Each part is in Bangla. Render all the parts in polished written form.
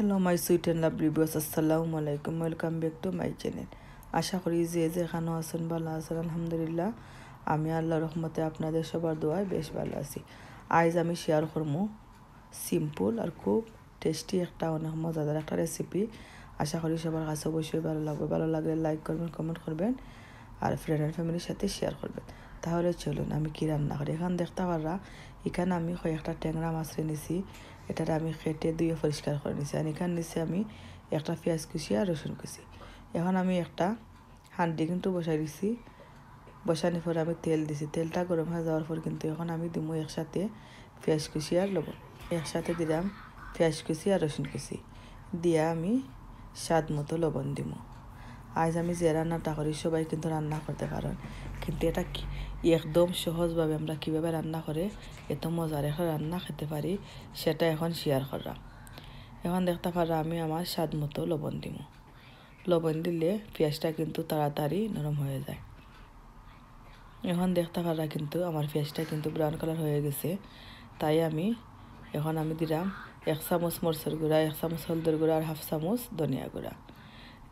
Hello my sweet and lovely viewers, আসসালামু আলাইকুম। Welcome back to my channel. আশা করি যে যেখানে আছেন ভালো আছেন। আলহামদুলিল্লাহ আমি আল্লাহর রহমতে আপনাদের সবার দোয়ায় বেশ ভালো আছি। আজ আমি শেয়ার করবো সিম্পল আর খুব টেস্টি একটা অনেক মজাদার একটা রেসিপি। আশা করি সবার কাছে অবশ্যই ভালো লাগবে। ভালো লাগলে লাইক করবেন, কমেন্ট করবেন আর ফ্রেন্ড অ্যান্ড ফ্যামিলির সাথে শেয়ার করবেন। তাহলে চলুন আমি কী রান্না করি। এখানে দেখতে পারা এখানে আমি কয়েকটা ট্যাংরা মাছ নিয়েছি। এটাতে আমি কেটে ধুয়ে পরিষ্কার করে নিয়েছি। আর এখানে নিচে আমি একটা পেঁয়াজ কুচি আর রসুন কুচি। এখন আমি একটা হাঁড়ি কিন্তু বসাই দিছি। বসানোর পরে আমি তেল দিছি। তেলটা গরম হয়ে যাওয়ার পর কিন্তু এখন আমি দিব একসাথে পেঁয়াজ কুচি আর লবণ। একসাথে দিলাম পেঁয়াজ কুচি আর রসুন কুচি দিয়ে আমি স্বাদ মতো লবণ দিব। আজ আমি যে রান্নাটা করি সবাই কিন্তু রান্না করতে পারেন, কিন্তু এটা একদম সহজভাবে আমরা কীভাবে রান্না করে এত মজার একটা রান্না খেতে পারি সেটা এখন শেয়ার করলাম। এখন দেখতে পারা আমি আমার স্বাদ মতো লবণ দিব। লবণ দিলে পেঁয়াজটা কিন্তু তাড়াতাড়ি নরম হয়ে যায়। এখন দেখতে পারা কিন্তু আমার পেঁয়াজটা কিন্তু ব্রাউন কালার হয়ে গেছে। তাই এখন আমি দিলাম 1 চামচ মরিচের গুঁড়া, 1 চামচ হলদের গুঁড়া আর 1/2 চামচ ধনিয়া গুঁড়া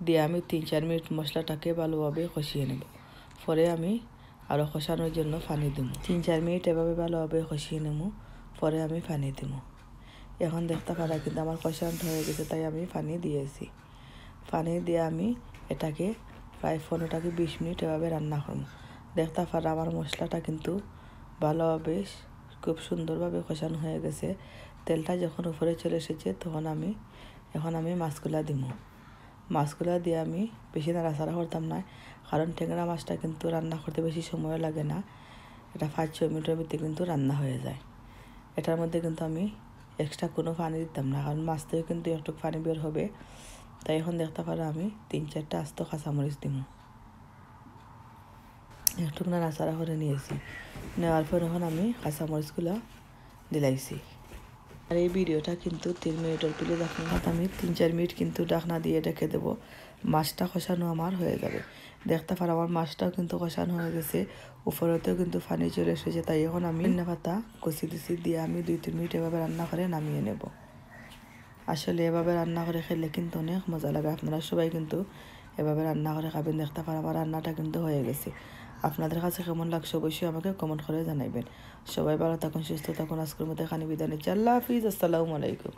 দিয়ে আমি 3-4 মিনিট মশলাটাকে ভালোভাবে কষিয়ে নেব। পরে আমি আরও কষানোর জন্য পানি দেবো। 3-4 মিনিট এভাবে ভালোভাবে কষিয়ে নেব। পরে আমি পানি দেব। এখন দেখতে পারা কিন্তু আমার কষানো হয়ে গেছে, তাই আমি পানি দিয়েছি। পানি দিয়ে আমি এটাকে প্রায় 15-20 মিনিট এভাবে রান্না করব। দেখতে পারা আমার মশলাটা কিন্তু ভালোভাবে খুব সুন্দরভাবে কষানো হয়ে গেছে। তেলটা যখন উপরে চলে এসেছে তখন এখন আমি মাছগুলা দিব। মাছগুলা দিয়ে আমি বেশি নাড়াচাড়া করতাম না, কারণ ট্যাংরা মাছটা কিন্তু রান্না করতে বেশি সময় লাগে না। এটা 5-6 মিনিটের ভিতরে কিন্তু রান্না হয়ে যায়। এটার মধ্যে কিন্তু আমি এক্সট্রা কোনো পানি দিতাম না, কারণ মাছ থেকে কিন্তু একটু পানি বের হবে। তাই এখন দেখতে পারো আমি 3-4টা আস্ত কাঁচামরিচ দিব। একটু নাড়াচাড়া করে নিয়েছি। নেওয়ার পর এখন আমি কাঁচামরিচগুলো দিলাইছি। আর এই ভিডিওটা কিন্তু 3 মিনিটের প্লিজ আপনার আমি 3-4 মিনিট কিন্তু ঢাকনা দিয়ে রেখে দেবো। মাছটা কষানো আমার হয়ে যাবে। দেখতে পারো আমার মাছটাও কিন্তু কষানো হয়ে গেছে, উপরেতেও কিন্তু পানি চলে এসেছে। তাই এখন আমি ধনিয়া পাতা কষি দিছি দিয়ে আমি 2-3 মিনিট এভাবে রান্না করে নামিয়ে নেব। আসলে এভাবে রান্না করে খেলে কিন্তু অনেক মজা লাগে। আপনারা সবাই কিন্তু এভাবে রান্না করে খাবেন। দেখতে পারো আমার রান্নাটা কিন্তু হয়ে গেছে। আপনাদের কাছে কেমন লাগছে অবশ্যই আমাকে কমেন্ট করে জানাবেন। সবাই ভালো থাকুন, সুস্থ থাকুন। আজকের মতো এখানে বিদায় নিচ্ছি। আল্লাহ হাফিজ, আসসালামু আলাইকুম।